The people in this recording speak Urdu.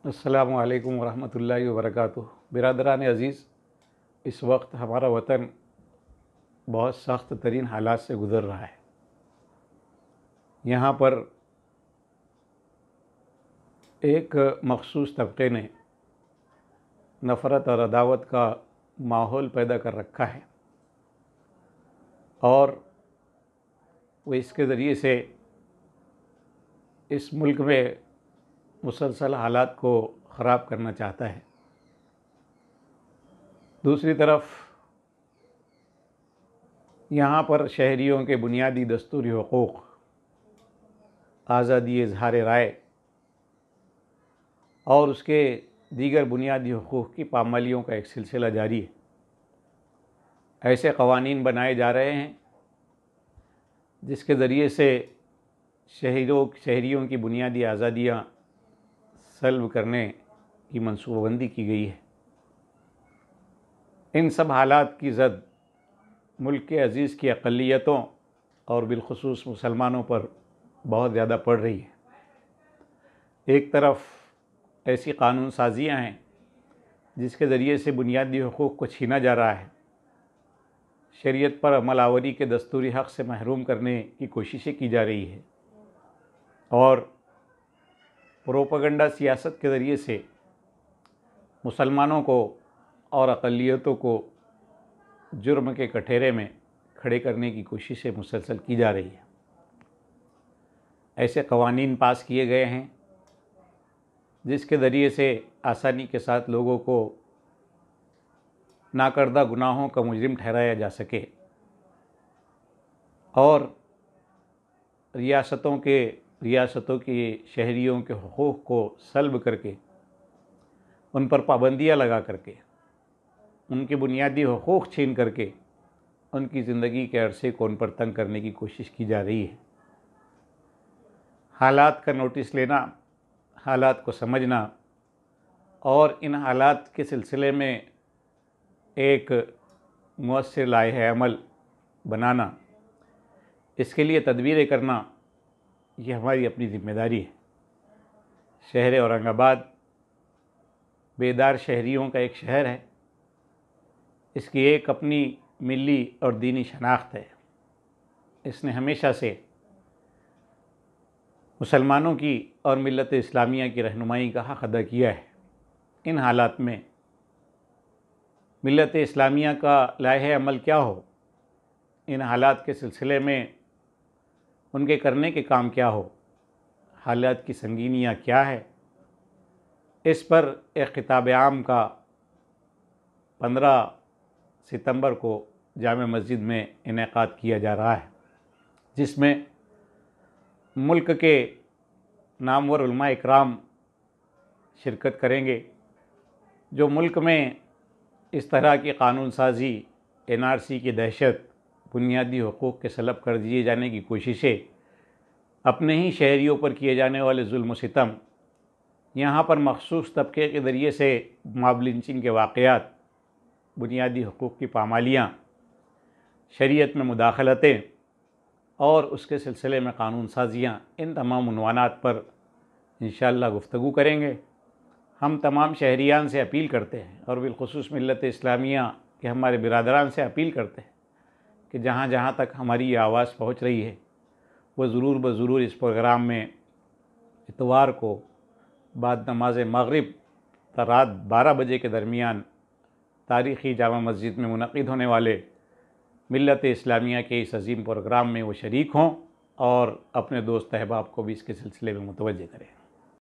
السلام علیکم ورحمۃ اللہ وبرکاتہ۔ برادران عزیز، اس وقت ہمارا وطن بہت سخت ترین حالات سے گزر رہا ہے۔ یہاں پر ایک مخصوص طبقے نے نفرت اور عداوت کا ماحول پیدا کر رکھا ہے، اور وہ اس کے ذریعے سے اس ملک میں مسلسل حالات کو خراب کرنا چاہتا ہے۔ دوسری طرف یہاں پر شہریوں کے بنیادی دستوری حقوق، آزادی اظہار رائے اور اس کے دیگر بنیادی حقوق کی پامالیوں کا ایک سلسلہ جاری ہے۔ ایسے قوانین بنائے جا رہے ہیں جس کے ذریعے سے شہریوں کی بنیادی آزادیاں سلب کرنے کی منصوبہ بندی کی گئی ہے۔ ان سب حالات کی زد ملک کے عزیز کی اقلیتوں اور بالخصوص مسلمانوں پر بہت زیادہ پڑ رہی ہے۔ ایک طرف ایسی قانون سازیاں ہیں جس کے ذریعے سے بنیادی حقوق کو چھینا جا رہا ہے، شریعت پر عمل آوری کے دستوری حق سے محروم کرنے کی کوششیں کی جا رہی ہے، اور پروپیگنڈا سیاست کے ذریعے سے مسلمانوں کو اور اقلیتوں کو جرم کے کٹہرے میں کھڑے کرنے کی کوششیں مسلسل کی جا رہی ہیں۔ ایسے قوانین پاس کیے گئے ہیں جس کے ذریعے سے آسانی کے ساتھ لوگوں کو ناکردہ گناہوں کا مجرم ٹھہرایا جا سکے، اور ریاستوں کے شہریوں کے حقوق کو سلب کر کے، ان پر پابندیاں لگا کر کے، ان کے بنیادی حقوق چھین کر کے ان کی زندگی کے عرصے کو ان پر تنگ کرنے کی کوشش کی جا رہی ہے۔ حالات کا نوٹس لینا، حالات کو سمجھنا اور ان حالات کے سلسلے میں ایک مؤثر لائحہ عمل بنانا، اس کے لیے تدبیریں کرنا، یہ ہماری اپنی ذمہ داری ہے۔ شہر اورنگ آباد بیدار شہریوں کا ایک شہر ہے۔ اس کی ایک اپنی ملی اور دینی شناخت ہے۔ اس نے ہمیشہ سے مسلمانوں کی اور ملت اسلامیہ کی رہنمائی کا حق ادا کیا ہے۔ ان حالات میں ملت اسلامیہ کا لائحہ عمل کیا ہو، ان حالات کے سلسلے میں ان کے کرنے کے کام کیا ہو، حالات کی سنگینیاں کیا ہے، اس پر ایک خطاب عام کا 15 ستمبر کو جامع مسجد میں انعقاد کیا جا رہا ہے، جس میں ملک کے نامور علماء اکرام شرکت کریں گے، جو ملک میں اس طرح کی قانون سازی، NRC کی دہشت، بنیادی حقوق کے سلب کر دیے جانے کی کوششیں، اپنے ہی شہریوں پر کیے جانے والے ظلم و ستم، یہاں پر مخصوص طبقے کے ذریعے سے ماب لنچنگ کے واقعات، بنیادی حقوق کی پامالیاں، شریعت میں مداخلتیں اور اس کے سلسلے میں قانون سازیاں، ان تمام عنوانات پر انشاءاللہ گفتگو کریں گے۔ ہم تمام شہریان سے اپیل کرتے ہیں، اور بالخصوص ملت اسلامیہ کے ہمارے برادران سے اپیل کرتے ہیں کہ جہاں جہاں تک ہماری یہ آواز پہنچ رہی ہے، وہ ضرور اس پروگرام میں اتوار کو بعد نماز مغرب تا رات 12 بجے کے درمیان تاریخی جامع مسجد میں منعقد ہونے والے ملت اسلامیہ کے اس عظیم پروگرام میں وہ شریک ہوں، اور اپنے دوست احباب کو بھی اس کے سلسلے میں متوجہ کریں۔